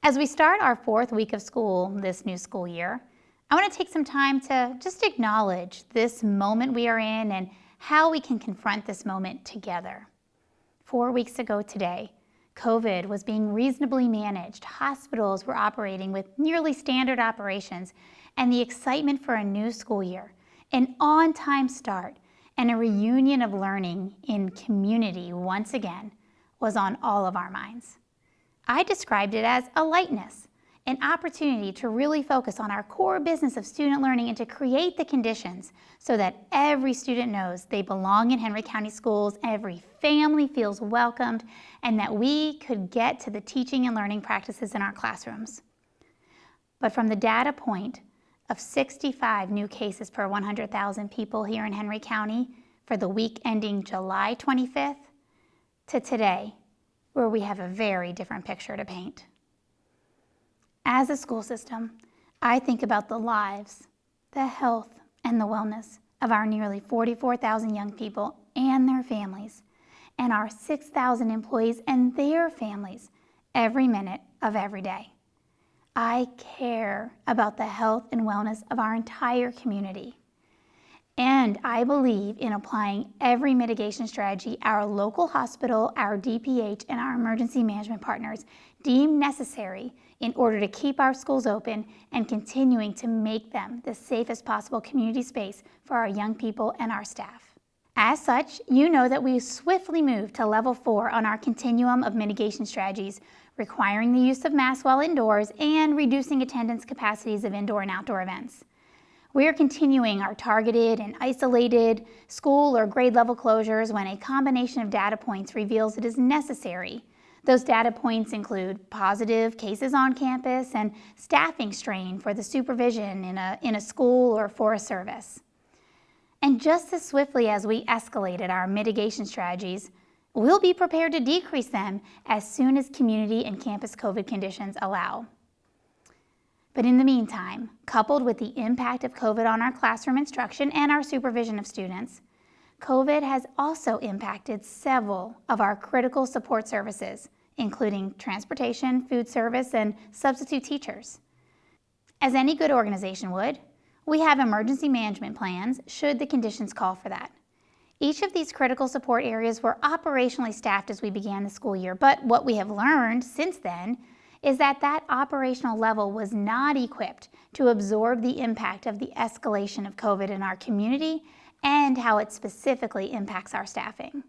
As we start our 4th week of school this new school year, I want to take some time to just acknowledge this moment we are in and how we can confront this moment together. 4 weeks ago today, COVID was being reasonably managed. Hospitals were operating with nearly standard operations, and the excitement for a new school year, an on-time start, and a reunion of learning in community once again was on all of our minds. I described it as a lightness, an opportunity to really focus on our core business of student learning and to create the conditions so that every student knows they belong in Henry County schools, every family feels welcomed, and that we could get to the teaching and learning practices in our classrooms. But from the data point of 65 new cases per 100,000 people here in Henry County for the week ending July 25th to today, where we have a very different picture to paint. As a school system, I think about the lives, the health, and the wellness of our nearly 44,000 young people and their families, and our 6,000 employees and their families every minute of every day. I care about the health and wellness of our entire community. And I believe in applying every mitigation strategy our local hospital, our DPH, and our emergency management partners deem necessary in order to keep our schools open and continuing to make them the safest possible community space for our young people and our staff. As such, you know that we swiftly moved to level 4 on our continuum of mitigation strategies, requiring the use of masks while indoors and reducing attendance capacities of indoor and outdoor events. We are continuing our targeted and isolated school or grade level closures when a combination of data points reveals it is necessary. Those data points include positive cases on campus and staffing strain for the supervision in a school or for a service. And just as swiftly as we escalated our mitigation strategies, we'll be prepared to decrease them as soon as community and campus COVID conditions allow. But in the meantime, coupled with the impact of COVID on our classroom instruction and our supervision of students, COVID has also impacted several of our critical support services, including transportation, food service, and substitute teachers. As any good organization would, we have emergency management plans should the conditions call for that. Each of these critical support areas were operationally staffed as we began the school year, but what we have learned since then is that that operational level was not equipped to absorb the impact of the escalation of COVID in our community and how it specifically impacts our staffing.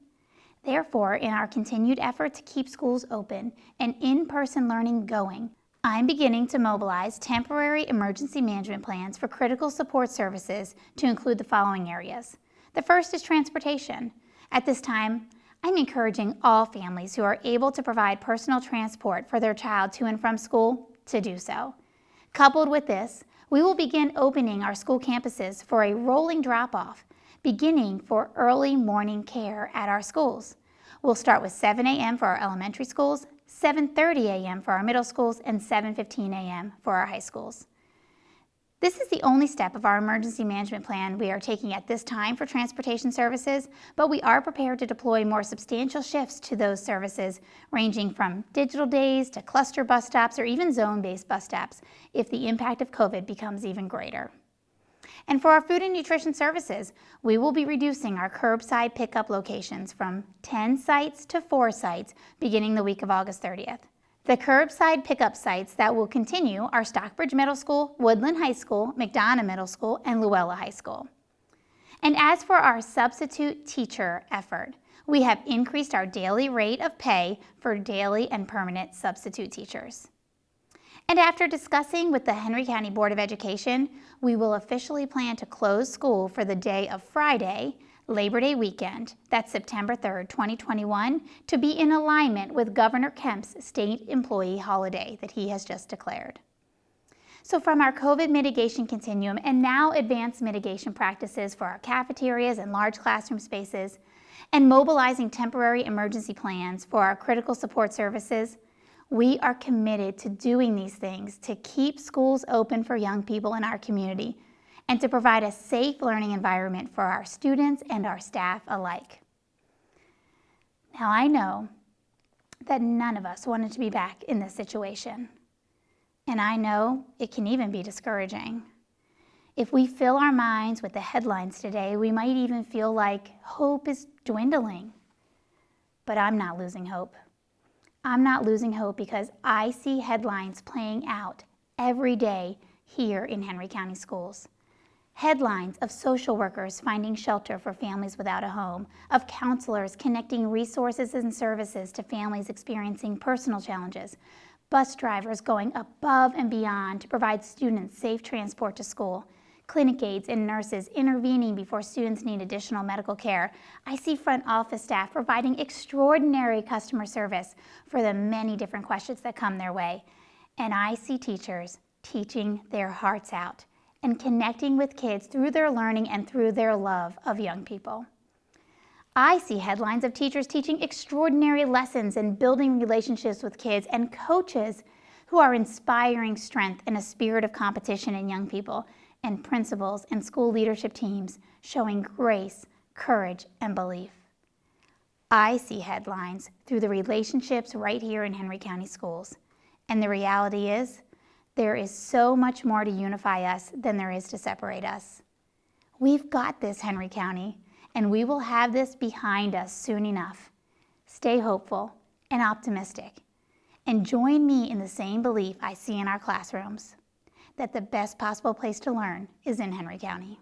Therefore, in our continued effort to keep schools open and in-person learning going, I'm beginning to mobilize temporary emergency management plans for critical support services to include the following areas. The first is transportation. At this time, I'm encouraging all families who are able to provide personal transport for their child to and from school to do so. Coupled with this, we will begin opening our school campuses for a rolling drop-off, beginning for early morning care at our schools. We'll start with 7 a.m. for our elementary schools, 7:30 a.m. for our middle schools, and 7:15 a.m. for our high schools. This is the only step of our emergency management plan we are taking at this time for transportation services, but we are prepared to deploy more substantial shifts to those services, ranging from digital days to cluster bus stops or even zone-based bus stops if the impact of COVID becomes even greater. And for our food and nutrition services, we will be reducing our curbside pickup locations from 10 sites to 4 sites beginning the week of August 30th. The curbside pickup sites that will continue are Stockbridge Middle School, Woodland High School, McDonough Middle School, and Luella High School. And as for our substitute teacher effort, we have increased our daily rate of pay for daily and permanent substitute teachers. And after discussing with the Henry County Board of Education, we will officially plan to close school for the day of Friday, Labor Day weekend, that's September 3rd, 2021, to be in alignment with Governor Kemp's state employee holiday that he has just declared. So from our COVID mitigation continuum and now advanced mitigation practices for our cafeterias and large classroom spaces, and mobilizing temporary emergency plans for our critical support services, we are committed to doing these things to keep schools open for young people in our community and to provide a safe learning environment for our students and our staff alike. Now, I know that none of us wanted to be back in this situation. And I know it can even be discouraging. If we fill our minds with the headlines today, we might even feel like hope is dwindling. But I'm not losing hope. I'm not losing hope because I see headlines playing out every day here in Henry County Schools. Headlines of social workers finding shelter for families without a home, of counselors connecting resources and services to families experiencing personal challenges, bus drivers going above and beyond to provide students safe transport to school, clinic aides and nurses intervening before students need additional medical care. I see front office staff providing extraordinary customer service for the many different questions that come their way. And I see teachers teaching their hearts out and connecting with kids through their learning and through their love of young people. I see headlines of teachers teaching extraordinary lessons and building relationships with kids, and coaches who are inspiring strength and a spirit of competition in young people, and principals and school leadership teams showing grace, courage, and belief. I see headlines through the relationships right here in Henry County Schools. And the reality is, there is so much more to unify us than there is to separate us. We've got this, Henry County, and we will have this behind us soon enough. Stay hopeful and optimistic, and join me in the same belief I see in our classrooms, that the best possible place to learn is in Henry County.